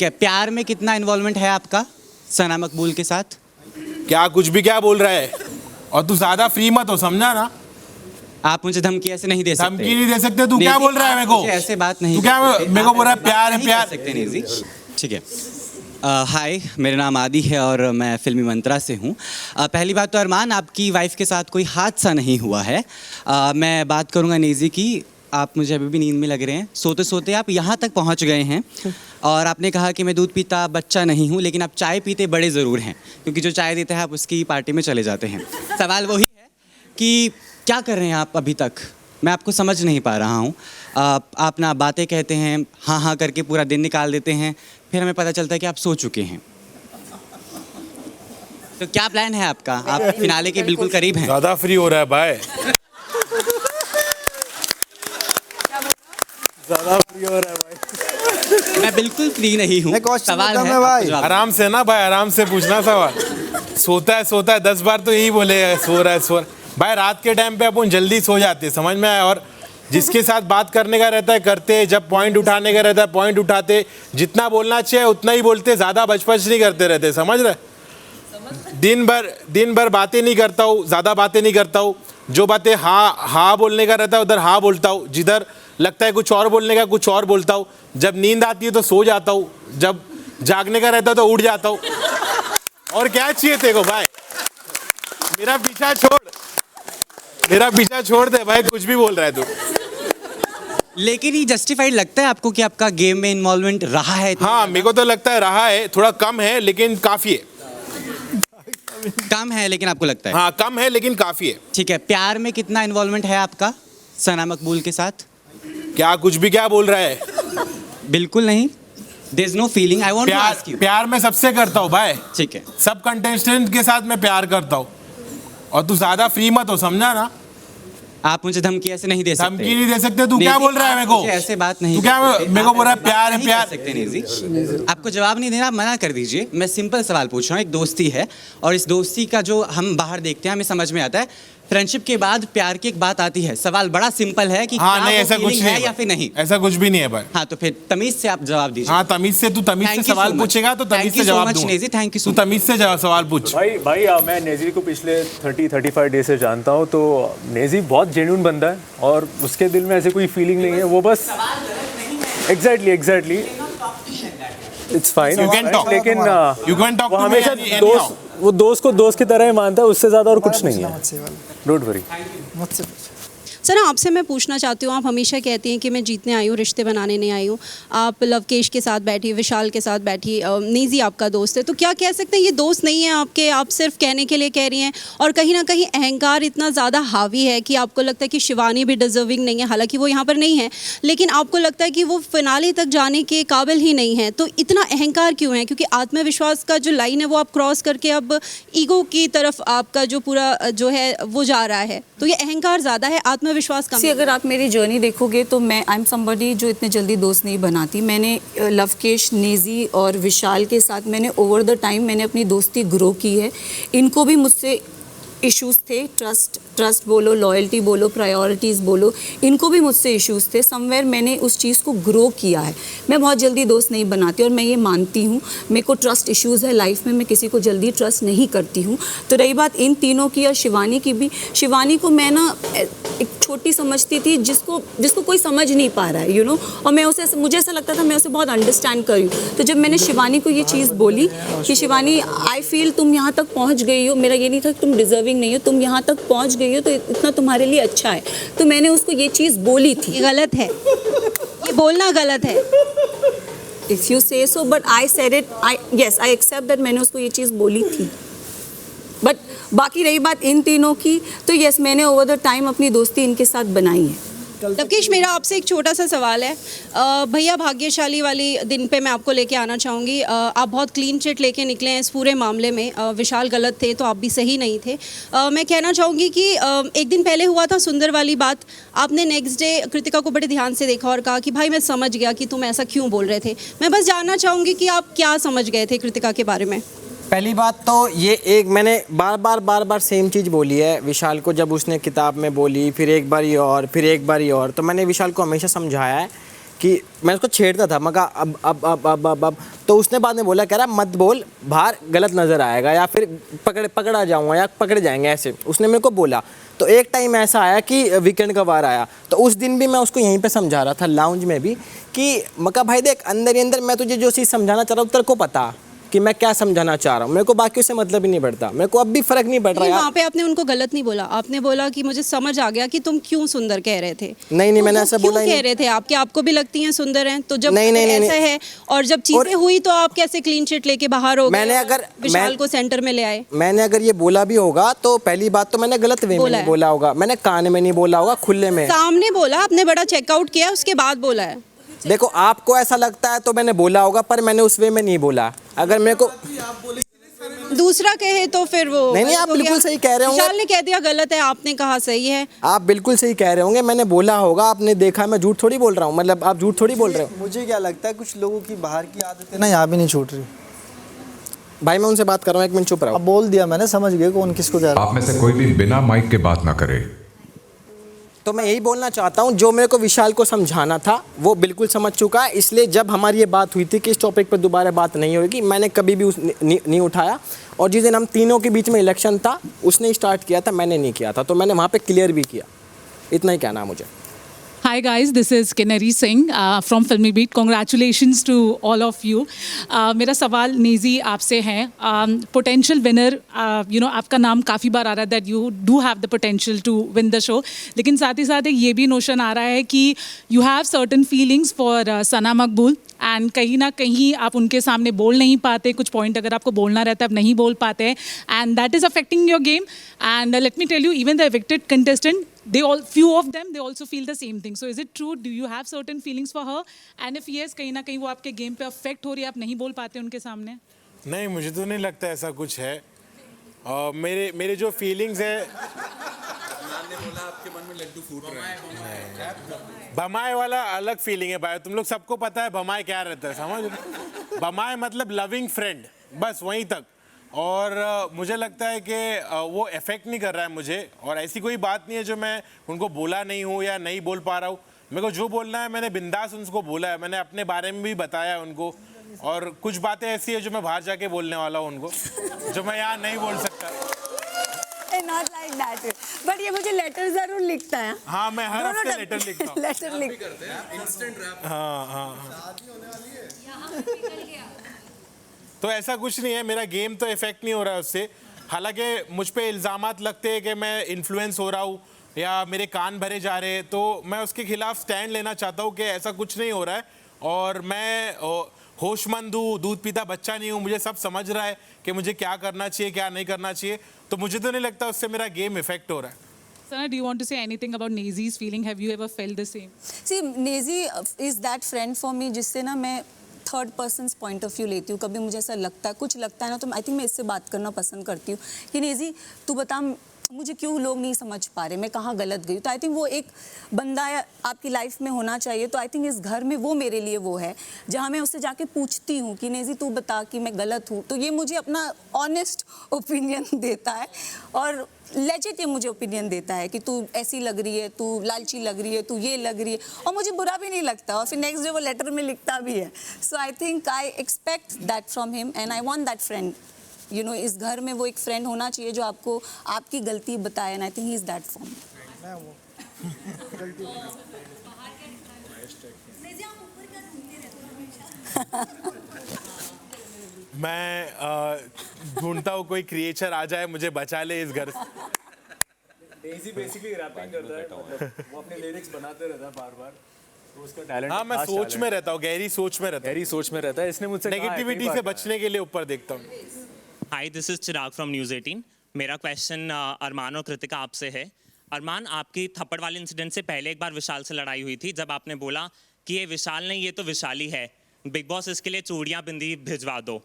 क्या प्यार में कितना इन्वॉल्वमेंट है आपका सना मकबूल के साथ? क्या कुछ भी क्या बोल रहा है? और तू ज्यादा फ्री मत हो, समझा ना? आप मुझे धमकी ऐसे नहीं दे सकते। धमकी नहीं दे सकते। तू क्या बोल रहा है मेरे को? ऐसे बात नहीं। तू क्या मेरे को बोल रहा है प्यार है प्यार? सकते नहीं जी। ठीक है। हाय, मेरा नाम आदि है और मैं फिल्मी मंत्रा से हूँ। पहली बात तो अरमान, आपकी वाइफ के साथ कोई हादसा नहीं हुआ है। मैं बात करूँगा नेज़ी की। आप मुझे अभी भी नींद में लग रहे हैं। सोते सोते आप यहाँ तक पहुँच गए हैं और आपने कहा कि मैं दूध पीता बच्चा नहीं हूँ, लेकिन आप चाय पीते बड़े ज़रूर हैं, क्योंकि जो चाय देते हैं आप उसकी पार्टी में चले जाते हैं। सवाल वही है कि क्या कर रहे हैं आप अभी तक? मैं आपको समझ नहीं पा रहा हूँ। आप ना बातें कहते हैं, हाँ हाँ करके पूरा दिन निकाल देते हैं, फिर हमें पता चलता है कि आप सो चुके हैं। तो क्या प्लान है आपका? आप फिनाले के बिल्कुल करीब हैं। ज्यादा फ्री हो रहा है भाई। ज्यादा फ्री हो रहा है भाई। मैं बिल्कुल फ्री नहीं हूँ। सवाल है भाई। जवाब। आराम से ना भाई, आराम से पूछना सवाल। सोता है 10 बार तो यही बोले सो रहा है भाई। रात के टाइम पे अपन जल्दी सो जाते हैं, समझ में आया? और जिसके साथ बात करने का रहता है करते, जब पॉइंट उठाने का रहता है पॉइंट उठाते, जितना बोलना चाहिए उतना ही बोलते, ज़्यादा बचपच नहीं करते रहते, समझ रहे? दिन भर बातें नहीं करता हूँ, ज़्यादा बातें नहीं करता हूँ। जो बातें हाँ बोलने का रहता है उधर हाँ बोलता हूँ, जिधर लगता है कुछ और बोलने का कुछ और बोलता हूँ। जब नींद आती है तो सो जाता हूँ, जब जागने का रहता है तो उठ जाता हूँ। और क्या चाहिए तेरे को भाई? मेरा पीछा छोड़ दे भाई, कुछ भी बोल रहा है तू। लेकिन ये जस्टिफाइड लगता है आपको कि आपका गेम में इन्वॉल्वमेंट रहा है? हाँ, मेरे को तो लगता है रहा है, थोड़ा कम है लेकिन काफ़ी है। कम है लेकिन आपको लगता है? हाँ, कम है लेकिन काफ़ी है। ठीक है। प्यार में कितना इन्वॉल्वमेंट है आपका सना मकबूल के साथ? क्या कुछ भी क्या बोल रहा है? बिल्कुल नहीं। There is no feeling. I want to ask you. प्यार मैं सबसे करता हूँ भाई। ठीक है। सब कंटेस्टेंट के साथ मैं प्यार करता हूँ। और तू ज्यादा फ्री मत हो, समझा ना? आप मुझे धमकी ऐसे नहीं दे सकते। धमकी नहीं दे सकते। तू क्या बोल रहा है मेरे को? ऐसे बात नहीं। तू क्या मेरे को बोल रहा है प्यार है प्यार? सकते नहीं जी। आपको जवाब नहीं देना, आप मना कर दीजिए। मैं सिंपल सवाल पूछ रहा हूँ। एक दोस्ती है और इस दोस्ती का जो हम बाहर देखते हैं हमें समझ में आता है। फ्रेंडशिप के बाद प्यार की एक बात आती है। सवाल बड़ा सिंपल है कि हाँ, नहीं ऐसा कुछ नहीं है या फिर नहीं। ऐसा कुछ भी नहीं है भाई। हाँ, तो फिर तमीज से आप जवाब दीजिए। हाँ, तमीज से सवाल पूछेगा तो तमीज से जवाब दूंगा। Thank you. तू तमीज से सवाल पूछ। भाई मैं नेज़ी को पिछले 30-35 डेज से जानता हूँ, तो नेज़ी बहुत जेन्युइन बंदा है और उसके दिल में ऐसे कोई फीलिंग नहीं है। वो बस एग्जैक्टली इट्स फाइन, लेकिन वो हमेशा दोस्त को दोस्त की तरह ही मानता है, उससे ज़्यादा और कुछ नहीं है। Don't worry. सना, आपसे मैं पूछना चाहती हूँ, आप हमेशा कहती हैं कि मैं जीतने आई हूँ, रिश्ते बनाने नहीं आई हूँ। आप लवकेश के साथ बैठी, विशाल के साथ बैठी, नेज़ी आपका दोस्त है, तो क्या कह सकते हैं ये दोस्त नहीं है आपके? आप सिर्फ कहने के लिए कह रही हैं और कहीं ना कहीं अहंकार इतना ज़्यादा हावी है कि आपको लगता है कि शिवानी भी डिजर्विंग नहीं है, हालांकि वो यहाँ पर नहीं है, लेकिन आपको लगता है कि वो फिनाले तक जाने के काबिल ही नहीं है। तो इतना अहंकार क्यों है? क्योंकि आत्मविश्वास का जो लाइन है वो आप क्रॉस करके अब ईगो की तरफ आपका जो पूरा जो है वो जा रहा है, तो ये अहंकार ज़्यादा है, आत्मविश्वास कम है। अगर आप मेरी जर्नी देखोगे तो मैं आई एम समबडी जो इतने जल्दी दोस्त नहीं बनाती। मैंने लवकेश, नेज़ी और विशाल के साथ मैंने ओवर द टाइम मैंने अपनी दोस्ती ग्रो की है। इनको भी मुझसे इश्यूज़ थे, ट्रस्ट बोलो, लॉयल्टी बोलो, प्रायोरिटीज़ बोलो, इनको भी मुझसे इश्यूज़ थे। समवेयर मैंने उस चीज़ को ग्रो किया है। मैं बहुत जल्दी दोस्त नहीं बनाती और मैं ये मानती हूँ। मेरे को ट्रस्ट इश्यूज़ है लाइफ में, मैं किसी को जल्दी ट्रस्ट नहीं करती हूँ। तो रही बात इन तीनों की और शिवानी की भी, शिवानी को मैं ना एक छोटी समझती थी जिसको कोई समझ नहीं पा रहा है, यू नो। और मैं उसे, मुझे ऐसा लगता था मैं उसे बहुत अंडरस्टैंड कर रही हूँ। तो जब मैंने शिवानी को ये चीज़ बोली कि शिवानी आई फील तुम यहाँ तक पहुँच गई हो, मेरा ये नहीं था कि तुम डिजर्विंग नहीं हो, तुम यहाँ तक पहुँच गई हो तो इतना तुम्हारे लिए अच्छा है, तो मैंने उसको ये चीज़ बोली थी। ये गलत है, ये बोलना गलत है। If you say so, but I said it, I accept that मैंने उसको ये चीज़ बोली थी। बट बाकी रही बात इन तीनों की, तो यस मैंने ओवर द टाइम अपनी दोस्ती इनके साथ बनाई है। लवकेश, मेरा आपसे एक छोटा सा सवाल है। भैया भाग्यशाली वाली दिन पे मैं आपको लेके आना चाहूँगी। आप बहुत क्लीन चिट लेके निकले हैं इस पूरे मामले में। विशाल गलत थे तो आप भी सही नहीं थे। मैं कहना चाहूँगी कि एक दिन पहले हुआ था सुंदर वाली बात, आपने नेक्स्ट डे कृतिका को बड़े ध्यान से देखा और कहा कि भाई मैं समझ गया कि तुम ऐसा क्यों बोल रहे थे। मैं बस जानना चाहूँगी कि आप क्या समझ गए थे कृतिका के बारे में? पहली बात तो ये एक मैंने बार बार सेम चीज़ बोली है विशाल को, जब उसने किताब में बोली, फिर एक बार और फिर एक बार और। तो मैंने विशाल को हमेशा समझाया है कि मैं उसको छेड़ता था, मैं कहा अब तो उसने बाद में बोला, कह रहा मत बोल, बाहर गलत नज़र आएगा या फिर पकड़ा जाऊँगा या पकड़े जाएंगे, ऐसे उसने मेरे को बोला। तो एक टाइम ऐसा आया कि वीकेंड का वार आया, तो उस दिन भी मैं उसको यहीं पे समझा रहा था लाउंज में भी कि मैं कहा भाई देख, अंदर ही अंदर मैं तुझे जो चीज़ समझाना चाह रहा हूँ तेरे को पता कि मैं क्या समझाना चाह रहा हूँ, मेरे को बाकी से मतलब ही नहीं पड़ता, मेरे को अब भी फ़र्क नहीं पड़ रहा नहीं, यार। वहाँ पे आपने उनको गलत नहीं बोला, आपने बोला कि मुझे समझ आ गया कि तुम क्यों सुंदर कह रहे थे। नहीं, तो मैंने वो ऐसा क्यों बोला ही कह नहीं। रहे थे आप कि आपको भी लगती हैं सुंदर हैं, तो जब नहीं, नहीं, ऐसा नहीं। है और जब चीजें हुई तो आप कैसे क्लीन चिट लेके बाहर हो गए मैंने और अगर- विशाल मैं- को सेंटर में ले आए। मैंने अगर ये बोला भी होगा तो पहली बात तो मैंने गलत वे में बोला नहीं है। बोला होगा, मैंने कान में नहीं बोला होगा, खुले में। सामने बोला आपने, बड़ा चेकआउट किया उसके बाद बोला है। देखो आपको ऐसा लगता है तो मैंने बोला होगा, पर मैंने उस वे में नहीं बोला। अगर मेरे को दूसरा कहे तो फिर वो नहीं, गलत आप हो बिल्कुल गया। सही कह रहे होंगे। विशाल ने कह दिया गलत है, आपने कहा सही है। आप बिल्कुल सही कह रहे होंगे, मैंने बोला होगा, आपने देखा, मैं झूठ थोड़ी बोल रहा हूँ, मतलब आप झूठ थोड़ी बोल रहे हो। मुझे क्या लगता है कुछ लोगों की बाहर की आदतें ना यहाँ भी नहीं छूट रही। भाई मैं उनसे बात कर रहा हूँ, एक मिनट चुप रहो। अब बोल दिया मैंने, समझ गए कौन किसको कह रहा है। आप में से कोई भी बिना माइक के बात ना करे। तो मैं यही बोलना चाहता हूँ, जो मेरे को विशाल को समझाना था वो बिल्कुल समझ चुका है, इसलिए जब हमारी ये बात हुई थी कि इस टॉपिक पर दोबारा बात नहीं होगी, मैंने कभी भी नहीं उठाया। और जिस दिन हम तीनों के बीच में इलेक्शन था, उसने स्टार्ट किया था, मैंने नहीं किया था, तो मैंने वहाँ पे क्लियर भी किया। इतना ही कहना है मुझे। Hi guys, this is Kinnari Singh from Filmy Beat. Congratulations to all of you. मेरा सवाल नेजी आपसे है, पोटेंशियल विनर, आपका नाम काफ़ी बार आ रहा है that you do have the potential to win the show, लेकिन साथ ही साथ ये भी नोशन आ रहा है कि you have certain feelings for Sana Maqbool and कहीं ना कहीं आप उनके सामने बोल नहीं पाते, कुछ पॉइंट अगर आपको बोलना रहता है आप नहीं बोल पाते हैं, and that is affecting your game. And let me tell you, even the evicted contestant, few of them they also feel the same thing. So is it true, do you have certain feelings for her, and if yes, कहीं ना कहीं वो आपके game पे affect हो रही है, आप नहीं बोल पाते उनके सामने? नहीं, मुझे तो नहीं लगता ऐसा कुछ है। मेरे जो फीलिंग्स है, भमाए वाला अलग फीलिंग है भाई, तुम लोग सबको पता है भमाए क्या रहता है, समझ। भमाए मतलब लविंग फ्रेंड, बस वहीं तक। और मुझे लगता है कि वो इफेक्ट नहीं कर रहा है मुझे, और ऐसी कोई बात नहीं है जो मैं उनको बोला नहीं हूँ या नहीं बोल पा रहा हूँ। मेरे को जो बोलना है मैंने बिंदास उनको बोला है, मैंने अपने बारे में भी बताया है उनको, और कुछ बातें ऐसी है जो मैं बाहर जाके बोलने वाला हूँ उनको, जो मैं यहाँ नहीं बोल सकता। नॉट लाइक दैट, बट ये मुझे लेटर जरूर लिखता है। हाँ, मैं हर हफ्ते लेटर लिखता हूँ। लेटर लिखते हैं। हाँ। तो ऐसा कुछ नहीं है, मेरा गेम तो इफेक्ट नहीं हो रहा है उससे। हालांकि मुझ पे इल्ज़ामात लगते हैं कि मैं इन्फ्लुएंस हो रहा हूँ या मेरे कान भरे जा रहे हैं, तो मैं उसके खिलाफ स्टैंड लेना चाहता हूँ कि ऐसा कुछ नहीं हो रहा है, और मैं होशमंद हूँ, दूध पीता बच्चा नहीं हूँ, मुझे सब समझ रहा है कि मुझे क्या करना चाहिए क्या नहीं करना चाहिए, तो मुझे तो नहीं लगता उससे मेरा गेम इफेक्ट हो रहा है। Sana, do you want to say anything about Nezi's feeling? Have you ever felt the same? See, Nezi is that friend for me जिससे ना मैं third person point of view लेती हूँ। कभी मुझे ऐसा लगता है, कुछ लगता है ना, तो आई थिंक मैं इससे बात करना पसंद करती हूँ कि नेजी तू बता मुझे क्यों लोग नहीं समझ पा रहे, मैं कहाँ गलत गई। तो आई थिंक वो एक बंदा आपकी लाइफ में होना चाहिए। तो आई थिंक इस घर में वो मेरे लिए वो है जहाँ मैं उससे जाके पूछती हूँ कि नेजी तू बता कि मैं गलत हूँ, तो ये मुझे अपना ऑनेस्ट ओपिनियन देता है और लेजिट ये मुझे ओपिनियन देता है कि तू ऐसी लग रही है, तू लालची लग रही है, तू ये लग रही है, और मुझे बुरा भी नहीं लगता, और फिर नेक्स्ट डे वो लेटर में लिखता भी है। So I think I expect that from him and I want that friend. You know, इस घर में वो एक फ्रेंड होना चाहिए जो आपको आपकी गलती बताए, and I think he is that for me. मैं ढूंढता हूँ कोई क्रिएचर आ जाए मुझे बचा ले इस घर से। डेज़ी बेसिकली रैपिंग करता है, मतलब वो अपने लिरिक्स बनाते रहता है बार-बार, तो उसका टैलेंट। हाँ, मैं सोच में रहता हूँ, गहरी सोच में रहता हूँ, गहरी सोच में रहता है। इसने मुझसे नेगेटिविटी से बचने के लिए ऊपर देखता हूँ। Hi, this is Chirag from News 18। मेरा क्वेश्चन अरमान और कृतिका आपसे है। अरमान, आपकी थप्पड़ वाले इंसिडेंट से पहले एक बार विशाल से लड़ाई हुई थी, जब आपने बोला कि ये विशाल नहीं, ये तो विशाली है, बिग बॉस इसके लिए चूड़ियाँ बिंदी भिजवा दो।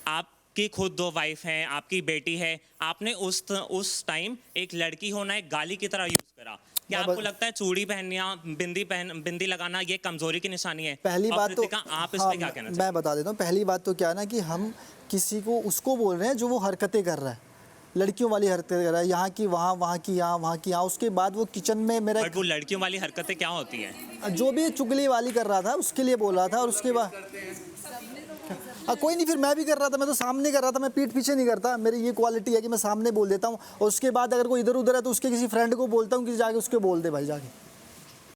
आपकी खुद 2 वाइफ हैं, आपकी बेटी है, आपने उस टाइम एक लड़की होना एक गाली की तरह यूज़ करा। क्या आपको लगता है चूड़ी पहनना, बिंदी लगाना ये कमजोरी की निशानी है? पहली बात तो आप इस पे क्या कहना मैं बता देता हूँ। पहली बात तो क्या है ना कि हम किसी को उसको बोल रहे हैं जो वो हरकतें कर रहा है, लड़कियों वाली हरकतें कर रहा है, यहाँ की वहाँ, वहाँ की यहाँ, वहाँ की यहाँ। उसके बाद वो किचन में मेरा बट वो लड़कियों वाली हरकतें क्या होती हैं? जो भी चुगली वाली कर रहा था उसके लिए बोल रहा था। और उसके बाद कोई नहीं, फिर मैं भी कर रहा था, मैं तो सामने कर रहा था, मैं पीठ पीछे नहीं करता। मेरी ये क्वालिटी है कि मैं सामने बोल देता हूँ। और उसके बाद अगर कोई इधर उधर है तो उसके किसी फ्रेंड को बोलता हूँ कि जाके उसके बोल दे भाई जाके।